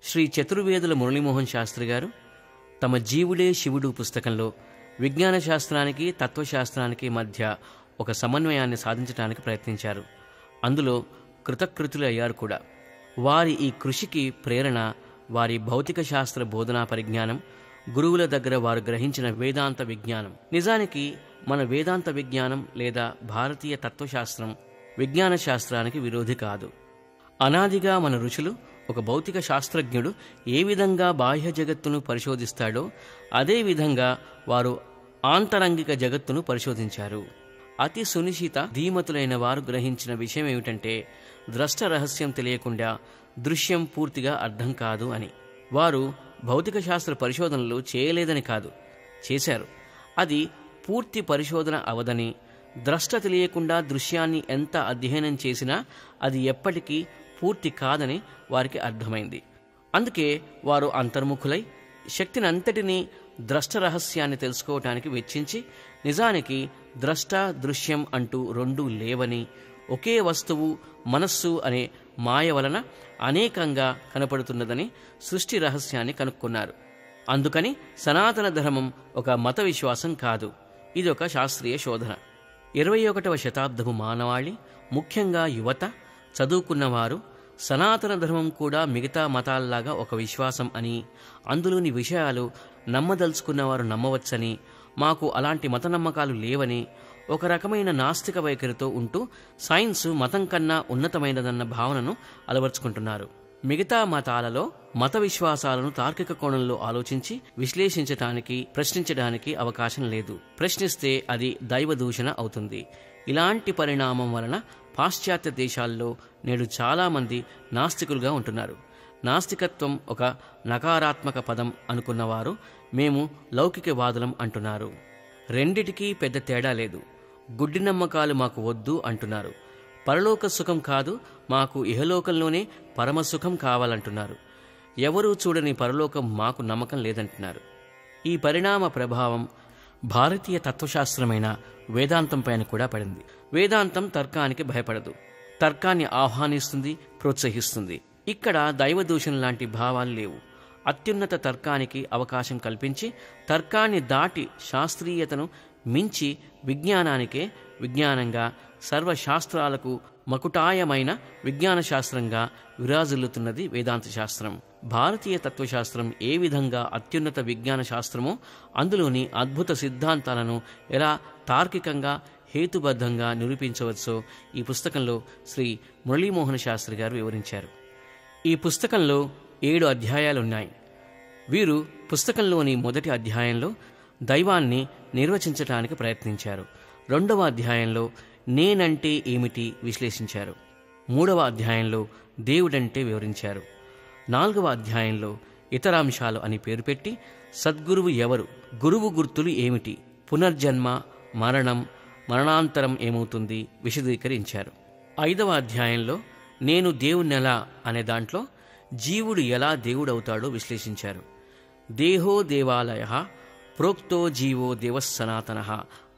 శ్రీ చతుర్వేదుల మురళీమోహన్ శాస్త్రి గారు తమ జీవుడే శివుడు పుస్తకంలో విజ్ఞాన శాస్త్రానికి తత్వశాస్త్రానికి మధ్య ఒక సమన్వయాన్ని సాధించడానికి ప్రయత్నించారు. అందులో కృతకృతులు అయ్యారు కూడా. వారి ఈ కృషికి ప్రేరణ వారి భౌతిక శాస్త్ర బోధనా పరిజ్ఞానం, గురువుల దగ్గర వారు గ్రహించిన వేదాంత విజ్ఞానం. నిజానికి మన వేదాంత విజ్ఞానం లేదా భారతీయ తత్వశాస్త్రం విజ్ఞాన శాస్త్రానికి విరోధి కాదు. అనాదిగా మన ఋషులు ఒక భౌతిక శాస్త్రజ్ఞుడు ఏ విధంగా బాహ్య జగత్తును పరిశోధిస్తాడో అదేవిధంగా వారు ఆంతరంగిక జగత్తును పరిశోధించారు. అతి సునిశ్చిత ధీమతులైన వారు గ్రహించిన విషయం ఏమిటంటే ద్రష్ట రహస్యం తెలియకుండా దృశ్యం పూర్తిగా అర్థం కాదు అని. వారు భౌతిక శాస్త్ర పరిశోధనలు చేయలేదని కాదు, చేశారు. అది పూర్తి పరిశోధన అవదని, ద్రష్ట తెలియకుండా దృశ్యాన్ని ఎంత అధ్యయనం చేసినా అది ఎప్పటికీ పూర్తి కాదని వారికి అర్థమైంది. అందుకే వారు అంతర్ముఖులై శక్తినంతటినీ ద్రష్ట రహస్యాన్ని తెలుసుకోవటానికి వెచ్చించి నిజానికి ద్రష్ట దృశ్యం అంటూ రెండూ లేవని, ఒకే వస్తువు మనస్సు అనే మాయ వలన అనేకంగా కనపడుతున్నదని సృష్టి రహస్యాన్ని కనుక్కున్నారు. అందుకని సనాతన ధర్మం ఒక మత విశ్వాసం కాదు, ఇది ఒక శాస్త్రీయ శోధన. 21వ శతాబ్దపు మానవాళి, ముఖ్యంగా యువత, చదువుకున్నవారు సనాతన ధర్మం కూడా మిగతా మతాల్లాగా ఒక విశ్వాసం అని, అందులోని విషయాలు నమ్మదలుచుకున్నవారు నమ్మవచ్చని, మాకు అలాంటి మత నమ్మకాలు లేవని, ఒక రకమైన నాస్తిక వైఖరితో ఉంటూ సైన్స్ మతం కన్నా ఉన్నతమైనదన్న భావనను అలవర్చుకుంటున్నారు. మిగతా మతాలలో మత విశ్వాసాలను తార్కిక కోణంలో ఆలోచించి విశ్లేషించటానికి, ప్రశ్నించడానికి అవకాశం లేదు. ప్రశ్నిస్తే అది దైవ దూషణ అవుతుంది. ఇలాంటి పరిణామం వలన పాశ్చాత్య దేశాల్లో నేడు చాలామంది నాస్తికులుగా ఉంటున్నారు. నాస్తికత్వం ఒక నకారాత్మక పదం అనుకున్నవారు మేము లౌకికవాదులం అంటున్నారు. రెండిటికీ పెద్ద తేడా లేదు. గుడ్డి నమ్మకాలు మాకు వద్దు అంటున్నారు. పరలోక సుఖం కాదు, మాకు ఇహలోకంలోనే పరమసుఖం కావాలంటున్నారు. ఎవరూ చూడని పరలోకం మాకు నమ్మకం లేదంటున్నారు. ఈ పరిణామ ప్రభావం భారతీయ తత్వశాస్త్రమైన వేదాంతం పైన కూడా పడింది. వేదాంతం తర్కానికి భయపడదు, తర్కాన్ని ఆహ్వానిస్తుంది, ప్రోత్సహిస్తుంది. ఇక్కడ దైవదూషణ లాంటి భావాలు లేవు. అత్యున్నత తర్కానికి అవకాశం కల్పించి తర్కాన్ని దాటి శాస్త్రీయతను మించి విజ్ఞానానికే విజ్ఞానంగా, సర్వశాస్త్రాలకు మకుటాయమైన విజ్ఞాన శాస్త్రంగా విరాజిల్లుతున్నది వేదాంత శాస్త్రం. భారతీయ తత్వశాస్త్రం ఏ విధంగా అత్యున్నత విజ్ఞాన శాస్త్రమో అందులోని అద్భుత సిద్ధాంతాలను ఎలా తార్కికంగా, హేతుబద్ధంగా నిరూపించవచ్చో ఈ పుస్తకంలో శ్రీ మురళీమోహన్ శాస్త్రి గారు వివరించారు. ఈ పుస్తకంలో 7 అధ్యాయాలున్నాయి. వీరు పుస్తకంలోని మొదటి అధ్యాయంలో దైవాన్ని నిర్వచించటానికి ప్రయత్నించారు. 2వ అధ్యాయంలో నేనంటే ఏమిటి విశ్లేషించారు. 3వ అధ్యాయంలో దేవుడంటే వివరించారు. 4వ అధ్యాయంలో ఇతర అంశాలు అని పేరు పెట్టి సద్గురువు ఎవరు, గురువు గుర్తులు ఏమిటి, పునర్జన్మ, మరణం, మరణాంతరం ఏమవుతుంది విశదీకరించారు. 5వ అధ్యాయంలో నేను దేవుణ్ణెలా అనే దాంట్లో జీవుడు ఎలా దేవుడవుతాడో విశ్లేషించారు. దేహో దేవాలయ ప్రోక్తో జీవో దేవస్సనాతనః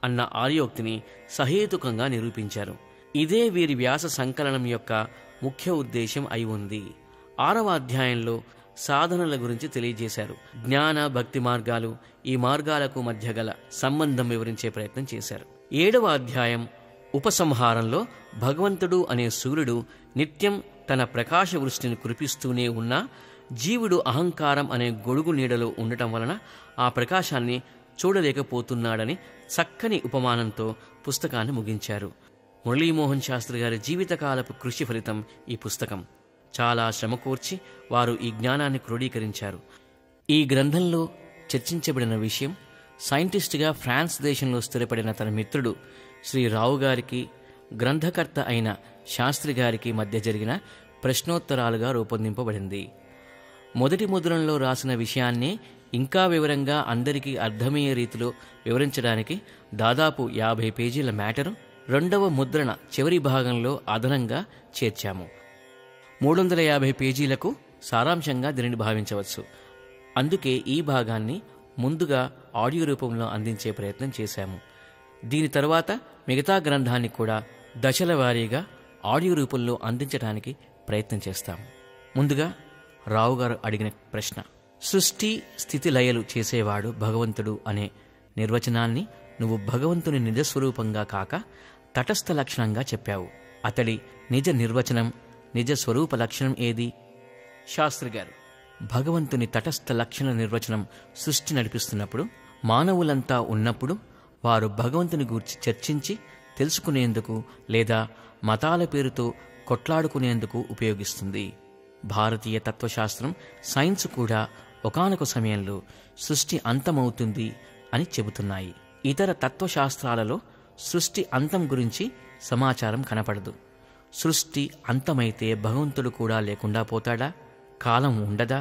అన్న ఆర్యోక్తిని సహేతుకంగా నిరూపించారు. ఇదే వీరి వ్యాస సంకలనం యొక్క ముఖ్య ఉద్దేశం అయి ఉంది. 6వ అధ్యాయంలో సాధనల గురించి తెలియజేశారు. జ్ఞాన భక్తి మార్గాలు, ఈ మార్గాలకు మధ్య గల సంబంధం వివరించే ప్రయత్నం చేశారు. 7వ అధ్యాయం ఉపసంహారంలో భగవంతుడు అనే సూర్యుడు నిత్యం తన ప్రకాశ వృష్టిని కురిపిస్తూనే ఉన్నా జీవుడు అహంకారం అనే గొడుగు నీడలో ఉండటం వలన ఆ ప్రకాశాన్ని చూడలేకపోతున్నాడని చక్కని ఉపమానంతో పుస్తకాన్ని ముగించారు. మురళీమోహన్ శాస్త్రి గారి జీవితకాలపు కృషి ఫలితం ఈ పుస్తకం. చాలా శ్రమకూర్చి వారు ఈ జ్ఞానాన్ని క్రోడీకరించారు. ఈ గ్రంథంలో చర్చించబడిన విషయం సైంటిస్టుగా ఫ్రాన్స్ దేశంలో స్థిరపడిన తన మిత్రుడు శ్రీ రావు గారికి, గ్రంథకర్త అయిన శాస్త్రి గారికి మధ్య జరిగిన ప్రశ్నోత్తరాలుగా రూపొందింపబడింది. మొదటి ముద్రణలో రాసిన విషయాన్నే ఇంకా వివరంగా అందరికీ అర్థమయ్యే రీతిలో వివరించడానికి దాదాపు 50 పేజీల మ్యాటరు 2వ ముద్రణ చివరి భాగంలో అదనంగా చేర్చాము. 350 పేజీలకు సారాంశంగా దీనిని భావించవచ్చు. అందుకే ఈ భాగాన్ని ముందుగా ఆడియో రూపంలో అందించే ప్రయత్నం చేశాము. దీని తర్వాత మిగతా గ్రంథాన్ని కూడా దశల వారీగా ఆడియో రూపంలో అందించడానికి ప్రయత్నం చేస్తాము. ముందుగా రావుగారు అడిగిన ప్రశ్న. సృష్టి స్థితి లయలు చేసేవాడు భగవంతుడు అనే నిర్వచనాన్ని నువ్వు భగవంతుని నిజస్వరూపంగా కాక తటస్థ లక్షణంగా చెప్పావు. అతడి నిజ నిర్వచనం, నిజ స్వరూప లక్షణం ఏది? శాస్త్రి గారు, భగవంతుని తటస్థ లక్షణ నిర్వచనం సృష్టి నడిపిస్తున్నప్పుడు, మానవులంతా ఉన్నప్పుడు వారు భగవంతుని గూర్చి చర్చించి తెలుసుకునేందుకు లేదా మతాల పేరుతో కొట్లాడుకునేందుకు ఉపయోగిస్తుంది. భారతీయ తత్వశాస్త్రం, సైన్స్ కూడా ఒకానొక సమయంలో సృష్టి అంతమవుతుంది అని చెబుతున్నాయి. ఇతర తత్వశాస్త్రాలలో సృష్టి అంతం గురించి సమాచారం కనపడదు. సృష్టి అంతమైతే భగవంతుడు కూడా లేకుండా పోతాడా? కాలం ఉండదా?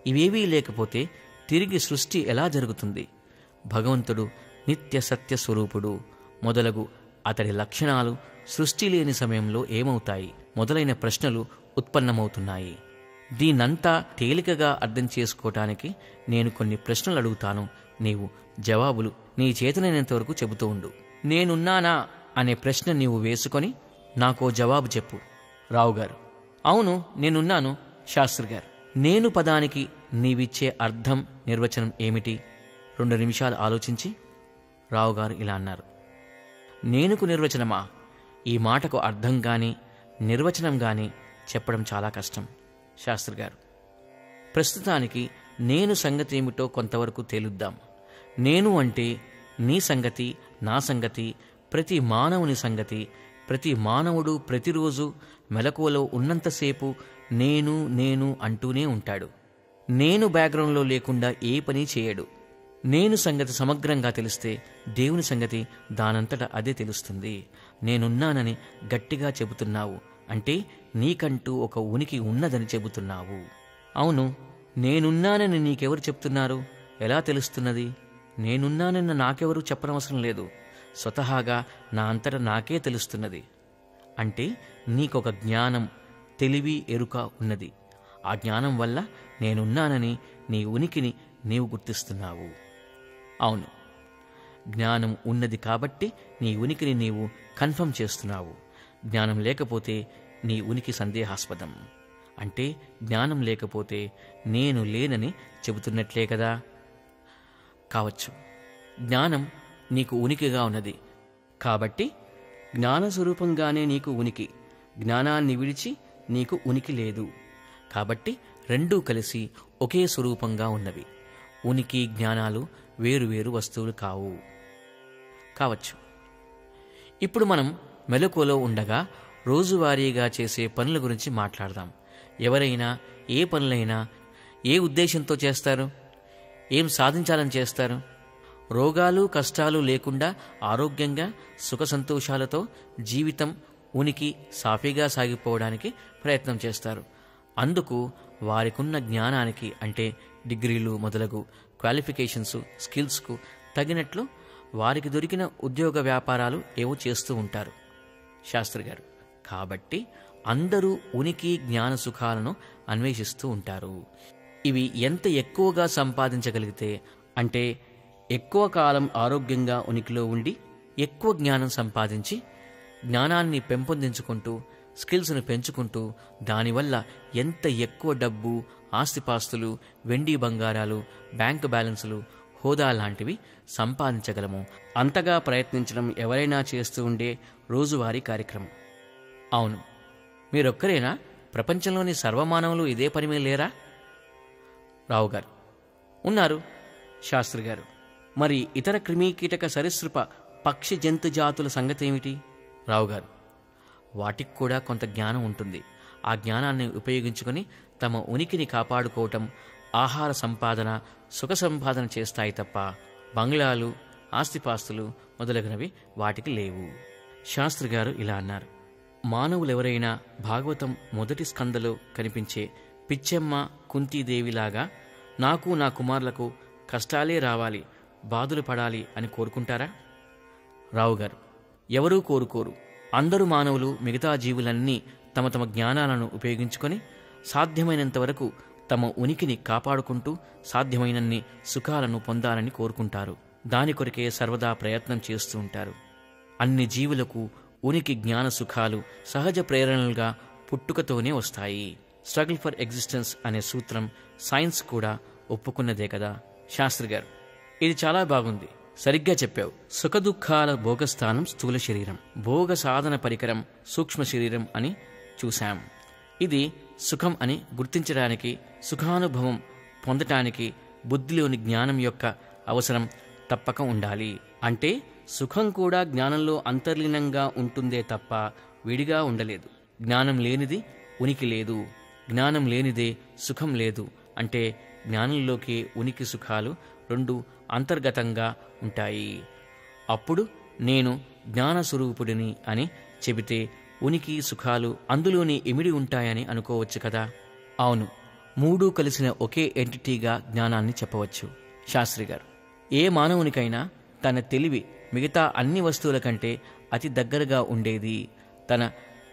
ఇవేవీ లేకపోతే తిరిగి సృష్టి ఎలా జరుగుతుంది? భగవంతుడు నిత్య సత్య స్వరూపుడు మొదలగు అతడి లక్షణాలు సృష్టి లేని సమయంలో ఏమవుతాయి మొదలైన ప్రశ్నలు ఉత్పన్నమవుతున్నాయి. దీనంతా తేలికగా అర్థం చేసుకోవటానికి నేను కొన్ని ప్రశ్నలు అడుగుతాను. నీవు జవాబులు నీ చేతనైనంతవరకు చెబుతూ ఉండు. నేనున్నానా అనే ప్రశ్న నీవు వేసుకొని నాకో జవాబు చెప్పు. రావుగారు, అవును నేనున్నాను. శాస్త్రి గారు, నేను పదానికి నీవిచ్చే అర్థం, నిర్వచనం ఏమిటి? 2 నిమిషాలు ఆలోచించి రావుగారు ఇలా అన్నారు. నేనుకు నిర్వచనమా? ఈ మాటకు అర్థం గాని నిర్వచనం గాని చెప్పడం చాలా కష్టం. శాస్త్రి గారు, ప్రస్తుతానికి నేను సంగతి ఏమిటో కొంతవరకు తేలుద్దాం. నేను అంటే నీ సంగతి, నా సంగతి, ప్రతి మానవుని సంగతి. ప్రతి మానవుడు ప్రతిరోజు మెలకువలో ఉన్నంతసేపు నేను నేను అంటూనే ఉంటాడు. నేను బ్యాక్గ్రౌండ్లో లేకుండా ఏ పని చేయడు. నేను సంగతి సమగ్రంగా తెలిస్తే దేవుని సంగతి దానంతట అదే తెలుస్తుంది. నేనున్నానని గట్టిగా చెబుతున్నావు అంటే నీకంటూ ఒక ఉనికి ఉన్నదని చెబుతున్నావు. అవును, నేనున్నానని నీకెవరు చెప్తున్నారు? ఎలా తెలుస్తున్నది? నేనున్నానన్న నాకెవరూ చెప్పనవసరం లేదు. స్వతహాగా నా అంతట నాకే తెలుస్తున్నది. అంటే నీకొక జ్ఞానం, తెలివి, ఎరుక ఉన్నది. ఆ జ్ఞానం వల్ల నేనున్నానని నీ ఉనికిని నీవు గుర్తిస్తున్నావు. అవును, జ్ఞానం ఉన్నది కాబట్టి నీ ఉనికిని నీవు కన్ఫర్మ్ చేస్తున్నావు. జ్ఞానం లేకపోతే నీ ఉనికి సందేహాస్పదం. అంటే జ్ఞానం లేకపోతే నేను లేనని చెబుతున్నట్లే కదా. కావచ్చు, జ్ఞానం నీకు ఉనికిగా ఉన్నది కాబట్టి జ్ఞానస్వరూపంగానే నీకు ఉనికి. జ్ఞానాన్ని విడిచి నీకు ఉనికి లేదు కాబట్టి రెండూ కలిసి ఒకే స్వరూపంగా ఉన్నవి. ఉనికి, జ్ఞానాలు వేరువేరు వస్తువులు కావచ్చు. ఇప్పుడు మనం మెలకువలో ఉండగా రోజువారీగా చేసే పనుల గురించి మాట్లాడదాం. ఎవరైనా ఏ పనులైనా ఏ ఉద్దేశంతో చేస్తారు? ఏం సాధించాలని చేస్తారు? రోగాలు, కష్టాలు లేకుండా ఆరోగ్యంగా సుఖ సంతోషాలతో జీవితం, ఉనికి సాఫీగా సాగిపోవడానికి ప్రయత్నం చేస్తారు. అందుకు వారికున్న జ్ఞానానికి అంటే డిగ్రీలు మొదలగు క్వాలిఫికేషన్స్, స్కిల్స్కు తగినట్లు వారికి దొరికిన ఉద్యోగ వ్యాపారాలు ఏవో చేస్తూ ఉంటారు. శాస్త్రి గారు, కాబట్టి అందరూ ఉనికి, జ్ఞాన సుఖాలను అన్వేషిస్తూ ఉంటారు. ఇవి ఎంత ఎక్కువగా సంపాదించగలిగితే అంటే ఎక్కువ కాలం ఆరోగ్యంగా ఉనికిలో ఉండి ఎక్కువ జ్ఞానం సంపాదించి జ్ఞానాన్ని పెంపొందించుకుంటూ స్కిల్స్ను పెంచుకుంటూ దానివల్ల ఎంత ఎక్కువ డబ్బు, ఆస్తిపాస్తులు, వెండి బంగారాలు, బ్యాంకు బ్యాలెన్సులు, హోదా లాంటివి సంపాదించగలము అంతగా ప్రయత్నించడం ఎవరైనా చేస్తూ ఉండే రోజువారీ కార్యక్రమం. అవును, మీరొక్కరేనా? ప్రపంచంలోని సర్వమానవులు ఇదే పని మీద లేరా? రావుగారు, ఉన్నారు. శాస్త్రి గారు, మరి ఇతర క్రిమికీటక సరీసృప పక్షి జంతు జాతుల సంగతి ఏమిటి? రావుగారు, వాటికి కూడా కొంత జ్ఞానం ఉంటుంది. ఆ జ్ఞానాన్ని ఉపయోగించుకొని తమ ఉనికిని కాపాడుకోవటం, ఆహార సంపాదన, సుఖ సంపాదన చేస్తాయి తప్ప బంగ్లాలు, ఆస్తిపాస్తులు మొదలగునవి వాటికి లేవు. శాస్త్రి గారు ఇలా అన్నారు. మానవులెవరైనా భాగవతం మొదటి స్కందలో కనిపించే పిచ్చెమ్మ, కుంతీదేవిలాగా నాకు, నా కుమారులకు కష్టాలే రావాలి, బాధలు పడాలి అని కోరుకుంటారా? రావుగారు, ఎవరూ కోరుకోరు. అందరూ మానవులు మిగతా జీవులన్నీ తమ తమ జ్ఞానాలను ఉపయోగించుకొని సాధ్యమైనంతవరకు తమ ఉనికిని కాపాడుకుంటూ సాధ్యమైనన్ని సుఖాలను పొందాలని కోరుకుంటారు. దాని కొరకే సర్వదా ప్రయత్నం చేస్తూ ఉంటారు. అన్ని జీవులకు ఉనికి, జ్ఞాన సుఖాలు సహజ ప్రేరణలుగా పుట్టుకతోనే వస్తాయి. స్ట్రగుల్ ఫర్ ఎగ్జిస్టెన్స్ అనే సూత్రం సైన్స్ కూడా ఒప్పుకున్నదే కదా. శాస్త్రి గారు, ఇది చాలా బాగుంది, సరిగ్గా చెప్పావు. సుఖదుఖాల భోగస్థానం స్థూల శరీరం, భోగ సాధన పరికరం సూక్ష్మ శరీరం అని చూశాం. ఇది సుఖం అని గుర్తించడానికి, సుఖానుభవం పొందటానికి బుద్ధిలోని జ్ఞానం యొక్క అవసరం తప్పక ఉండాలి. అంటే సుఖం కూడా జ్ఞానంలో అంతర్లీనంగా ఉంటుందే తప్ప విడిగా ఉండలేదు. జ్ఞానం లేనిది ఉనికి లేదు, జ్ఞానం లేనిదే సుఖం లేదు. అంటే జ్ఞానంలోకి ఉనికి సుఖాలు రెండు అంతర్గతంగా ఉంటాయి. అప్పుడు నేను జ్ఞానస్వరూపుడిని అని చెబితే ఉనికి సుఖాలు అందులోని ఇమిడి ఉంటాయని అనుకోవచ్చు కదా. అవును, మూడూ కలిసిన ఒకే ఎంటిటీగా జ్ఞానాన్ని చెప్పవచ్చు. శాస్త్రి గారు, ఏ మానవునికైనా తన తెలివి మిగతా అన్ని వస్తువుల కంటే అతి దగ్గరగా ఉండేది. తన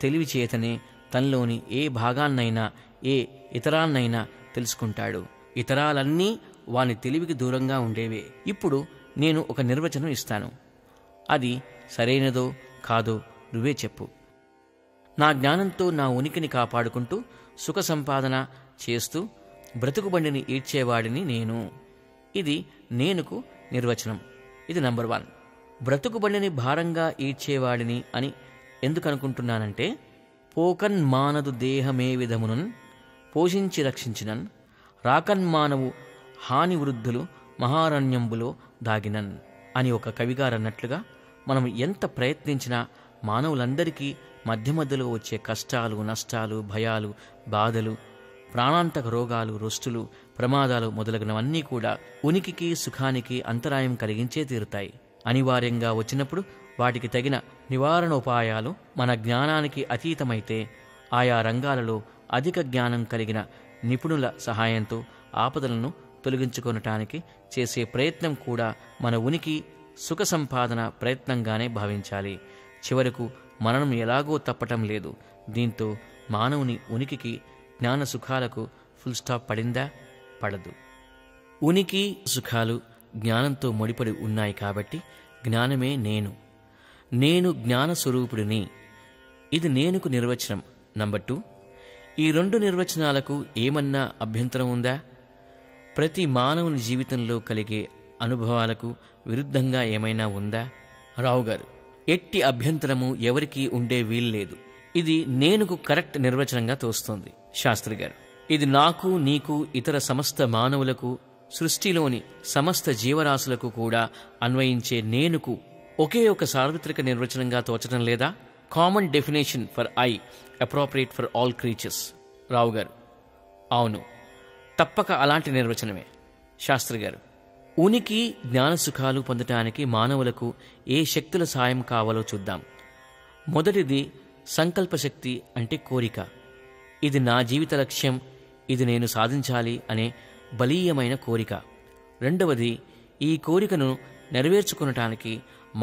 తెలివి చేతనే తనలోని ఏ భాగాన్నైనా ఏ ఇతరాన్నైనా తెలుసుకుంటాడు. ఇతరాలన్నీ వాని తెలివికి దూరంగా ఉండేవే. ఇప్పుడు నేను ఒక నిర్వచనం ఇస్తాను, అది సరైనదో కాదో నువ్వే చెప్పు. నా జ్ఞానంతో నా ఉనికిని కాపాడుకుంటూ సుఖ సంపాదన చేస్తూ బ్రతుకుబండిని ఈడ్చేవాడిని నేను. ఇది నేనుకు నిర్వచనం. ఇది నంబర్ 1. బ్రతుకుబండిని భారంగా ఈడ్చేవాడిని అని ఎందుకు అనుకుంటున్నానంటే, పోకన్మానదు దేహమే విధమునన్ పోషించి రక్షించినన్ రాకన్మానవు హాని వృద్ధులు మహారణ్యంబులో దాగినన్ అని ఒక కవిగారన్నట్లుగా మనం ఎంత ప్రయత్నించినా మానవులందరికీ మధ్య మధ్యలో వచ్చే కష్టాలు, నష్టాలు, భయాలు, బాధలు, ప్రాణాంతక రోగాలు, రొస్టులు, ప్రమాదాలు మొదలగునవన్నీ కూడా ఉనికికి సుఖానికి అంతరాయం కలిగించే తీరుతాయి. అనివార్యంగా వచ్చినప్పుడు వాటికి తగిన నివారణోపాయాలు మన జ్ఞానానికి అతీతమైతే ఆయా రంగాలలో అధిక జ్ఞానం కలిగిన నిపుణుల సహాయంతో ఆపదలను తొలగించుకొనటానికి చేసే ప్రయత్నం కూడా మన ఉనికి సుఖ సంపాదన ప్రయత్నంగానే భావించాలి. చివరకు మరణం ఎలాగో తప్పటం లేదు. దీంతో మానవుని ఉనికికి జ్ఞాన సుఖాలకు ఫుల్ స్టాప్ పడిందా? పడదు. ఉనికి సుఖాలు జ్ఞానంతో ముడిపడి ఉన్నాయి కాబట్టి జ్ఞానమే నేను. నేను జ్ఞానస్వరూపుడిని. ఇది నేనుకు నిర్వచనం. నంబర్ 2, ఈ 2 నిర్వచనాలకు ఏమన్నా అభ్యంతరం ఉందా? ప్రతి మానవుని జీవితంలో కలిగే అనుభవాలకు విరుద్ధంగా ఏమైనా ఉందా? రావు గారు, ఎట్టి అభ్యంతరము ఎవరికీ ఉండే వీల్లేదు. ఇది నేనుకు కరెక్ట్ నిర్వచనంగా తోస్తోంది. శాస్త్రి గారు, ఇది నాకు, నీకు, ఇతర సమస్త మానవులకు, సృష్టిలోని సమస్త జీవరాశులకు కూడా అన్వయించే నేనుకు ఒకే ఒక సార్వత్రిక నిర్వచనంగా తోచడం లేదా? Common definition for I appropriate for all creatures. Rao garu, అవును, తప్పక అలాంటి నిర్వచనమే. శాస్త్రి గారు, ఉనికి జ్ఞానసుఖాలు పొందటానికి మానవులకు ఏ శక్తుల సాయం కావాలో చూద్దాం. మొదటిది సంకల్పశక్తి, అంటే కోరిక. ఇది నా జీవిత లక్ష్యం, ఇది నేను సాధించాలి అనే బలీయమైన కోరిక. రెండవది, ఈ కోరికను నెరవేర్చుకునటానికి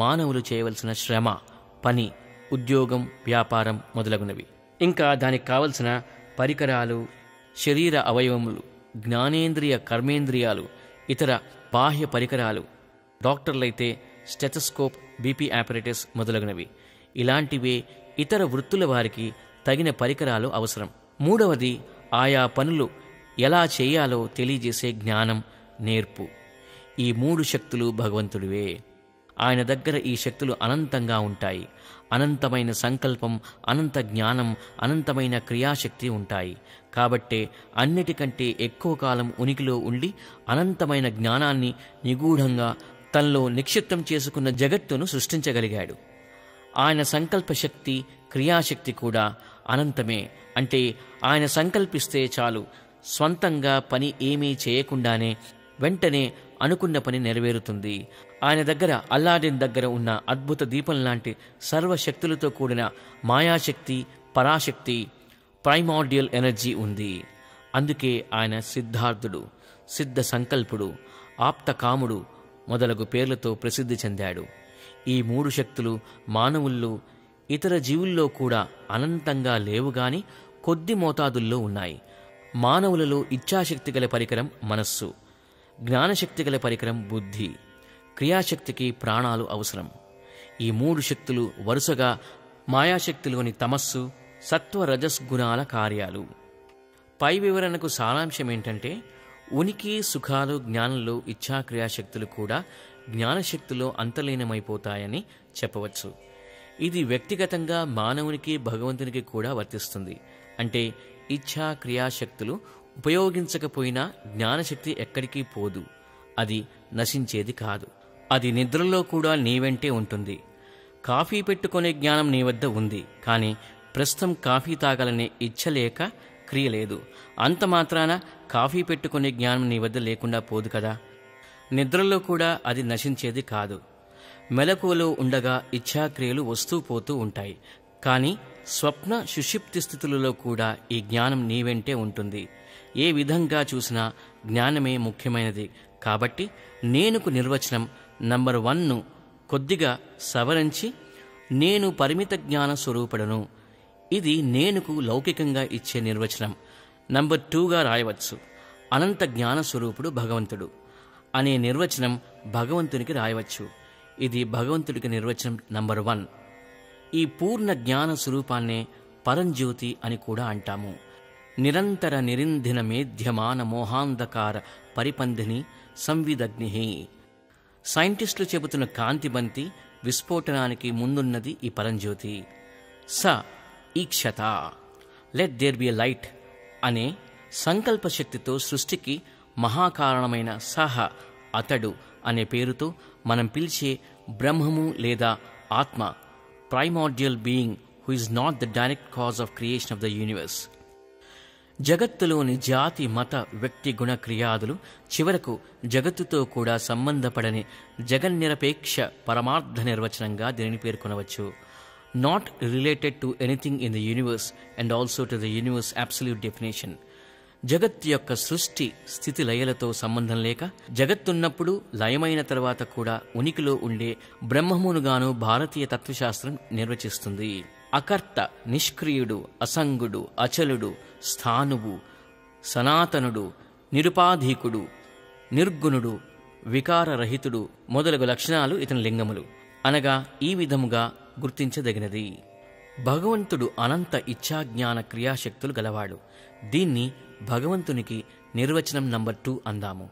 మానవులు చేయవలసిన శ్రమ, పని, ఉద్యోగం, వ్యాపారం మొదలగునవి. ఇంకా దానికి కావలసిన పరికరాలు, శరీర అవయవములు, జ్ఞానేంద్రియ కర్మేంద్రియాలు, ఇతర బాహ్య పరికరాలు, డాక్టర్లైతే స్టెథోస్కోప్, బీపీ ఆపరేటస్ మొదలగునవి. ఇలాంటివే ఇతర వృత్తుల వారికి తగిన పరికరాలు అవసరం. మూడవది, ఆయా పనులు ఎలా చేయాలో తెలియజేసే జ్ఞానం, నేర్పు. ఈ 3 శక్తులు భగవంతుడివే. ఆయన దగ్గర ఈ శక్తులు అనంతంగా ఉంటాయి. అనంతమైన సంకల్పం, అనంత జ్ఞానం, అనంతమైన క్రియాశక్తి ఉంటాయి. కాబట్టే అన్నిటికంటే ఎక్కువ కాలం ఉనికిలో ఉండి అనంతమైన జ్ఞానాన్ని నిగూఢంగా తనలో నిక్షిప్తం చేసుకున్న జగత్తును సృష్టించగలిగాడు. ఆయన సంకల్పశక్తి, క్రియాశక్తి కూడా అనంతమే. అంటే ఆయన సంకల్పిస్తే చాలు, స్వంతంగా పని ఏమీ చేయకుండానే వెంటనే అనుకున్న పని నెరవేరుతుంది. ఆయన దగ్గర అల్లాడిన్ దగ్గర ఉన్న అద్భుత దీపం లాంటి సర్వశక్తులతో కూడిన మాయాశక్తి, పరాశక్తి, ప్రైమార్డియల్ ఎనర్జీ ఉంది. అందుకే ఆయన సిద్ధార్థుడు, సిద్ధ సంకల్పుడు, ఆప్తకాముడు మొదలగు పేర్లతో ప్రసిద్ధి చెందాడు. ఈ 3 శక్తులు మానవుల్లో, ఇతర జీవుల్లో కూడా అనంతంగా లేవుగాని కొద్ది మోతాదుల్లో ఉన్నాయి. మానవులలో ఇచ్ఛాశక్తి గల పరికరం మనస్సు, జ్ఞానశక్తి గల పరికరం బుద్ధి, క్రియాశక్తికి ప్రాణాలు అవసరం. ఈ 3 శక్తులు వరుసగా మాయాశక్తిలోని తమస్సు, సత్వ, రజస్ గుణాల కార్యాలు, పై వివరణకు సారాంశం ఏంటంటే, ఉనికి, సుఖాలు, జ్ఞానంలో ఇచ్ఛా క్రియాశక్తులు కూడా జ్ఞానశక్తిలో అంతర్లీనమైపోతాయని చెప్పవచ్చు. ఇది వ్యక్తిగతంగా మానవునికి, భగవంతునికి కూడా వర్తిస్తుంది. అంటే ఇచ్ఛా క్రియాశక్తులు ఉపయోగించకపోయినా జ్ఞానశక్తి ఎక్కడికి పోదు, అది నశించేది కాదు. అది నిద్రలో కూడా నీ వెంటే ఉంటుంది. కాఫీ పెట్టుకునే జ్ఞానం నీ వద్ద ఉంది, కానీ ప్రస్తుతం కాఫీ తాగాలనే ఇచ్ఛ లేక క్రియ లేదు. అంత మాత్రాన కాఫీ పెట్టుకునే జ్ఞానం నీ వద్ద లేకుండా పోదు కదా. నిద్రలో కూడా అది నశించేది కాదు. మెలకువలో ఉండగా ఇచ్ఛాక్రియలు వస్తూ పోతూ ఉంటాయి, కానీ స్వప్న సుషుప్తి స్థితులలో కూడా ఈ జ్ఞానం నీ వెంటే ఉంటుంది. ఏ విధంగా చూసినా జ్ఞానమే ముఖ్యమైనది. కాబట్టి నేనుకు నిర్వచనం నంబర్ 1ను కొద్దిగా సవరించి నేను పరిమిత జ్ఞాన స్వరూపుడను, ఇది నేనుకు లౌకికంగా ఇచ్చే నిర్వచనం. నంబర్ 2గా రాయవచ్చు, అనంత జ్ఞాన స్వరూపుడు భగవంతుడు అనే నిర్వచనం భగవంతునికి రాయవచ్చు. ఇది భగవంతుడికి నిర్వచనం నంబర్ 1. ఈ పూర్ణ జ్ఞాన స్వరూపాన్నే పరంజ్యోతి అని కూడా అంటాము. నిరంతర నిరింధిన మేధ్యమాన మోహాంధకార పరిపంధిని సంవిదగ్ని. సైంటిస్టులు చెబుతున్న కాంతిబంతి విస్ఫోటనానికి ముందున్నది ఈ పరంజ్యోతి. స ఈక్షత, let there be a light అనే సంకల్ప శక్తితో సృష్టికి మహాకారణమైన సహ, అతడు అనే పేరుతో మనం పిలిచే బ్రహ్మము లేదా ఆత్మ, primordial being who is not the direct cause of creation of the universe. జగత్తులోని జాతి, మత, వ్యక్తి గుణ క్రియాదులు చివరకు జగత్తుతో కూడా సంబంధపడని జగన్నిరపేక్ష పరమార్థ నిర్వచనంగా దీనిని పేర్కొనవచ్చు. Not related to anything in the universe and also to the universe absolute definition. జగత్తు యొక్క సృష్టి స్థితి లయలతో సంబంధం లేక, జగత్తున్నప్పుడు లయమైన తర్వాత కూడా ఉనికిలో ఉండే బ్రహ్మమునుగాను భారతీయ తత్వశాస్త్రం నిర్వచిస్తుంది. అకర్త, నిష్క్రియుడు, అసంగుడు, అచలుడు, స్థానువు, సనాతనుడు, నిరుపాధీకుడు, నిర్గుణుడు, వికారరహితుడు మొదలగు లక్షణాలు ఇతని లింగములు అనగా ఈ విధముగా గుర్తించదగినది. భగవంతుడు అనంత ఇచ్ఛాజ్ఞాన క్రియాశక్తులు గలవాడు. దీన్ని భగవంతునికి నిర్వచనం నంబర్ 2 అందాము.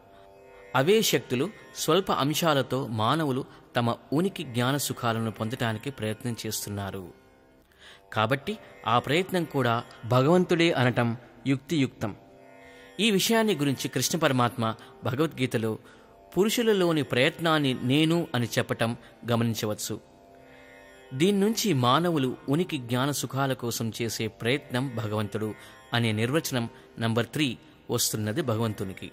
అవే శక్తులు స్వల్ప అంశాలతో మానవులు తమ ఉనికి జ్ఞాన సుఖాలను పొందటానికి ప్రయత్నం చేస్తున్నారు. కాబట్టి ఆ ప్రయత్నం కూడా భగవంతుడే అనటం యుక్తియుక్తం. ఈ విషయాన్ని గురించి కృష్ణ పరమాత్మ భగవద్గీతలో పురుషులలోని ప్రయత్నాన్ని నేను అని చెప్పటం గమనించవచ్చు. దీన్నుంచి మానవులు ఉనికి జ్ఞాన సుఖాల కోసం చేసే ప్రయత్నం భగవంతుడు అనే నిర్వచనం నంబర్ 3 వస్తున్నది భగవంతునికి.